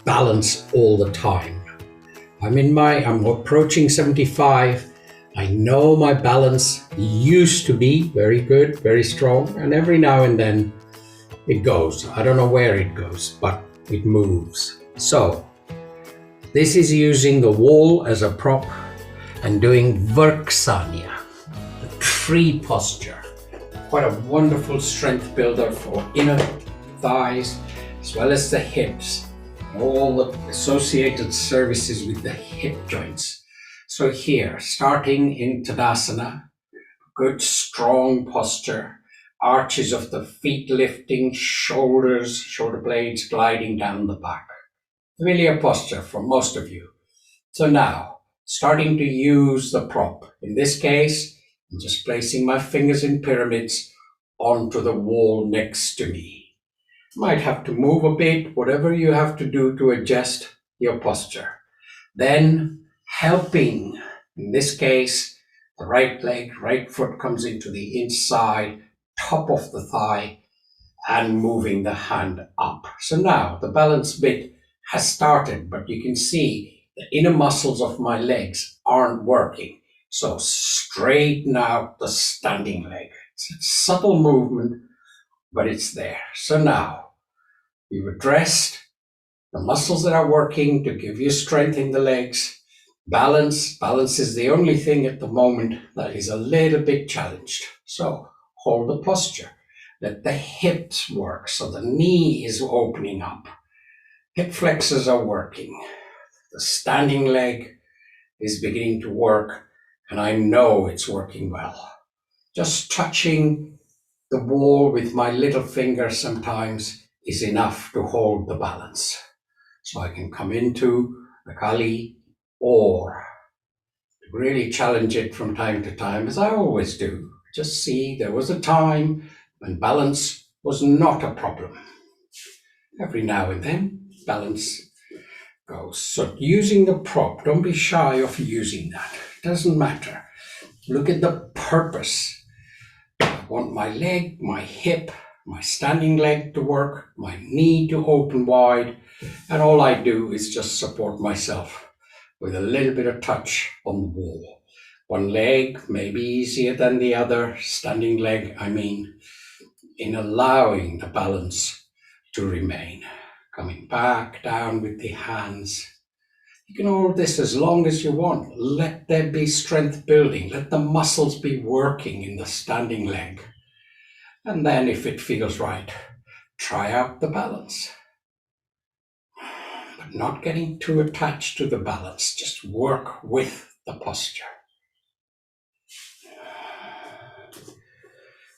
balance all the time. I'm approaching 75. I know my balance used to be very good, very strong, and every now and then it goes. I don't know where it goes, but it moves. So this is using the wall as a prop and doing Verksanya, the tree posture. Quite a wonderful strength builder for inner thighs as well as the hips, all the associated services with the hip joints. So here, starting in Tadasana, good strong posture, arches of the feet lifting, shoulders, shoulder blades gliding down the back. Familiar posture for most of you. So now, starting to use the prop. In this case, I'm just placing my fingers in pyramids onto the wall next to me. Might have to move a bit, whatever you have to do to adjust your posture. Then helping, in this case, the right leg, right foot comes into the inside, top of the thigh, and moving the hand up. So now the balance bit has started, but you can see the inner muscles of my legs aren't working. So straighten out the standing leg. It's a subtle movement, but it's there. So now you've addressed the muscles that are working to give you strength in the legs. Balance is the only thing at the moment that is a little bit challenged. So hold the posture. Let the hips work so the knee is opening up. Hip flexors are working. The standing leg is beginning to work, and I know it's working well. Just touching the wall with my little finger sometimes is enough to hold the balance. So I can come into the Kali or really challenge it from time to time, as I always do. Just see there was a time when balance was not a problem. Every now and then, balance goes. So using the prop, don't be shy of using that. It doesn't matter. Look at the purpose. I want my leg, my hip, my standing leg to work, my knee to open wide, and all I do is just support myself with a little bit of touch on the wall. One leg may be easier than the other, standing leg, in allowing the balance to remain. Coming back down with the hands. You can hold this as long as you want. Let there be strength building. Let the muscles be working in the standing leg. And then if it feels right, try out the balance. But not getting too attached to the balance. Just work with the posture.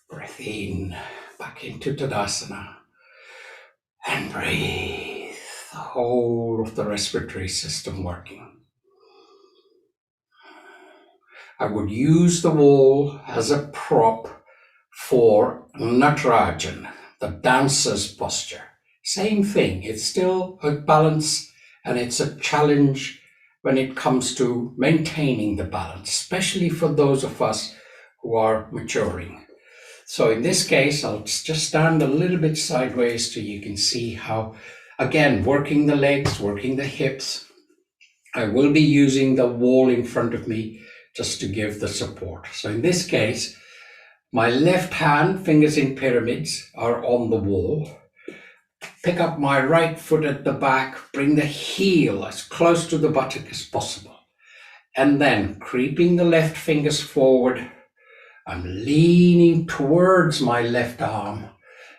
Breath in, back into Tadasana. And breathe, the whole of the respiratory system working. I would use the wall as a prop for Natarajan, the dancer's posture. Same thing, it's still a balance and it's a challenge when it comes to maintaining the balance, especially for those of us who are maturing. So in this case, I'll just stand a little bit sideways so you can see how, again, working the legs, working the hips. I will be using the wall in front of me just to give the support. So in this case, my left hand, fingers in pyramids, are on the wall. Pick up my right foot at the back, bring the heel as close to the buttock as possible. And then creeping the left fingers forward, I'm leaning towards my left arm.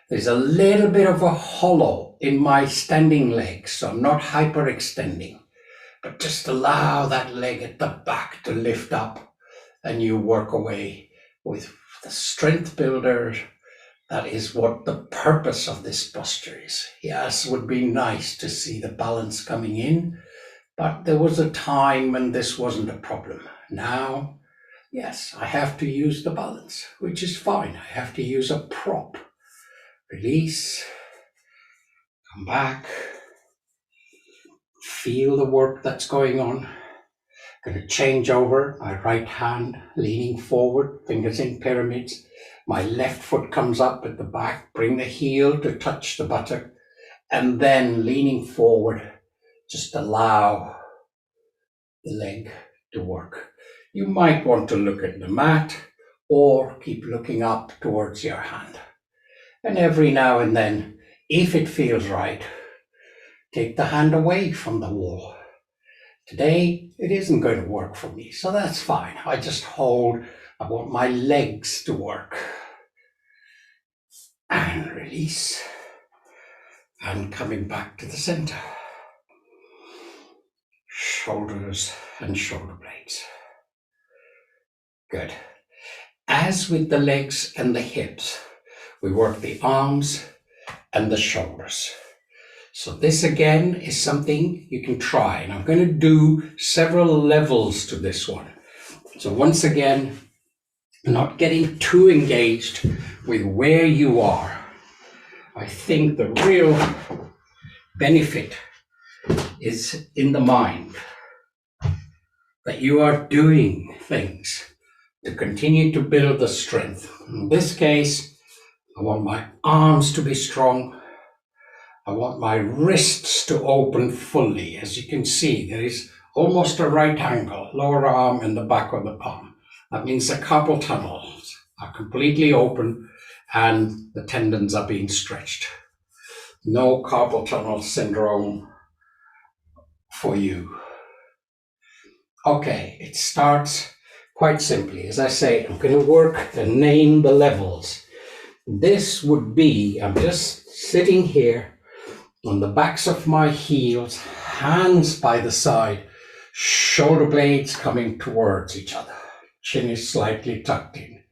There's a little bit of a hollow in my standing leg, so I'm not hyperextending, but just allow that leg at the back to lift up and you work away with the strength builder. That is what the purpose of this posture is. Yes, it would be nice to see the balance coming in, but there was a time when this wasn't a problem. Now, yes, I have to use the balance, which is fine. I have to use a prop. Release, come back, feel the work that's going on. Going to change over, my right hand leaning forward, fingers in pyramids. My left foot comes up at the back, bring the heel to touch the buttock, and then leaning forward, Just allow the leg to work. You might want to look at the mat or keep looking up towards your hand. And every now and then, if it feels right, take the hand away from the wall. Today, it isn't going to work for me, so that's fine. I just hold. I want my legs to work. And release. And coming back to the center. Shoulders and shoulder blades. Good. As with the legs and the hips, we work the arms and the shoulders. So this again is something you can try, and I'm going to do several levels to this one. So once again, not getting too engaged with where you are. I think the real benefit is in the mind, that you are doing things to continue to build the strength. In this case, I want my arms to be strong. I want my wrists to open fully. As you can see, there is almost a right angle, lower arm and the back of the palm. That means the carpal tunnels are completely open and the tendons are being stretched. No carpal tunnel syndrome for you. Okay, it starts quite simply. As I say, I'm going to work and name the levels. This would be, I'm just sitting here on the backs of my heels, hands by the side, shoulder blades coming towards each other. Chin is slightly tucked in.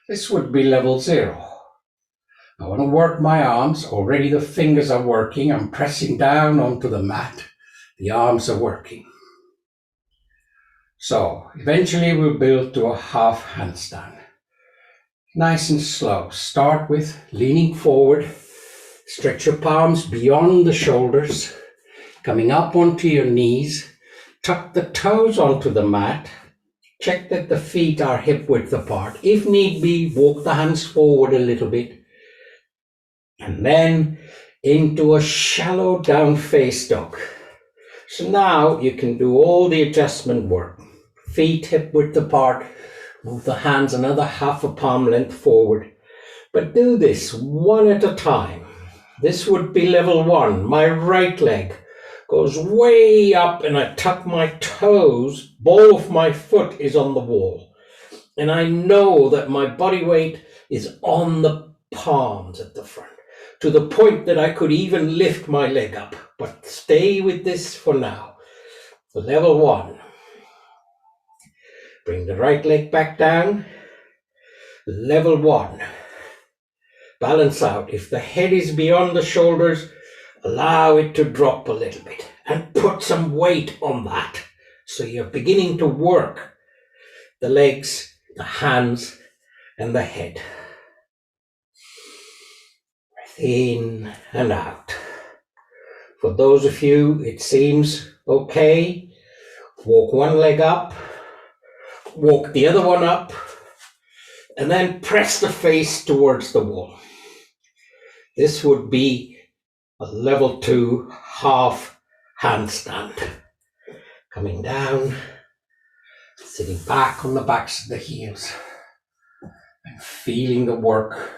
This would be level 0. I want to work my arms. Already the fingers are working. I'm pressing down onto the mat. The arms are working. So eventually we'll build to a half handstand. Nice and slow. Start with leaning forward. Stretch your palms beyond the shoulders, coming up onto your knees. Tuck the toes onto the mat. Check that the feet are hip width apart. If need be, walk the hands forward a little bit. And then into a shallow down face dog. So now you can do all the adjustment work. Feet hip width apart. Move the hands another half a palm length forward. But do this one at a time. This would be level 1. My right leg goes way up and I tuck my toes. Ball of my foot is on the wall. And I know that my body weight is on the palms at the front, to the point that I could even lift my leg up. But stay with this for now. For level 1. Bring the right leg back down. Level 1. Balance out. If the head is beyond the shoulders, allow it to drop a little bit and put some weight on that. So you're beginning to work the legs, the hands, and the head. Breathe in and out. For those of you, it seems okay. Walk one leg up, walk the other one up, and then press the face towards the wall. This would be a level 2 half handstand. Coming down, sitting back on the backs of the heels, and feeling the work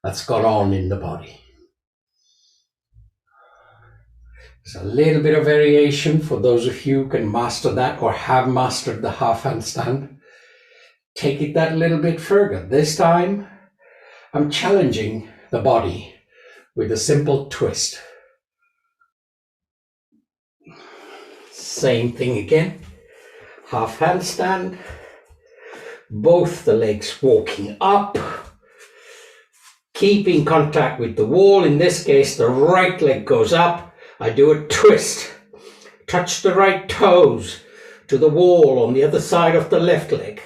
that's gone on in the body. There's a little bit of variation for those of you who can master that or have mastered the half handstand. Take it that little bit further. This time, I'm challenging the body with a simple twist. Same thing again. Half handstand. Both the legs walking up. Keeping contact with the wall. In this case, the right leg goes up. I do a twist. Touch the right toes to the wall on the other side of the left leg.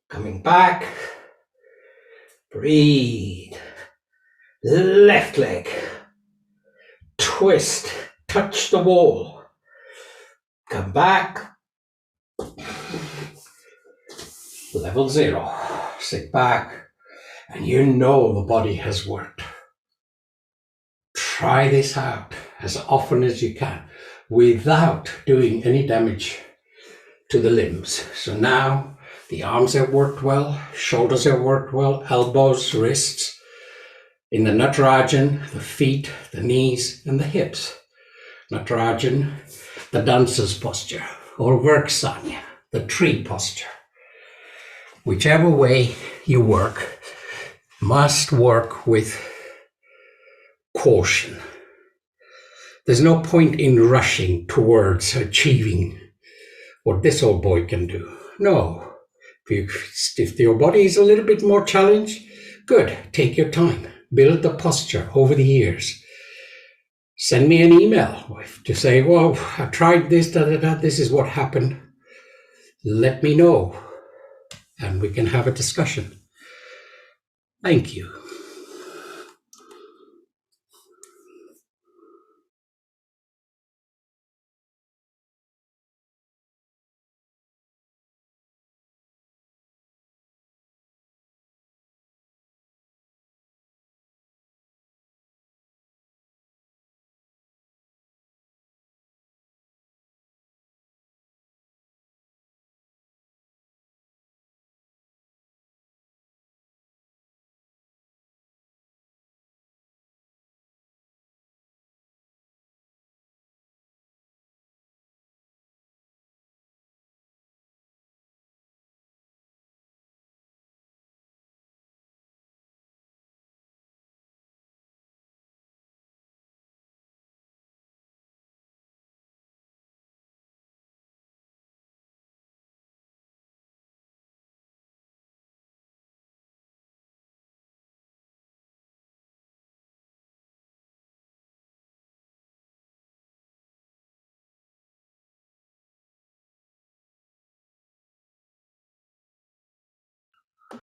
Coming back. Breathe. Left leg. Twist. Touch the wall. Come back. Level 0. Sit back. And you know the body has worked. Try this out as often as you can without doing any damage to the limbs. So now the arms have worked well, shoulders have worked well, elbows, wrists. In the Natarajan, the feet, the knees, and the hips. Natarajan, the dancer's posture, or Virksanya, the tree posture. Whichever way you work, must work with caution. There's no point in rushing towards achieving what this old boy can do. No. If your body is a little bit more challenged, good, take your time. Build the posture over the years. Send me an email to say, well, I tried this, this is what happened. Let me know, and we can have a discussion. Thank you.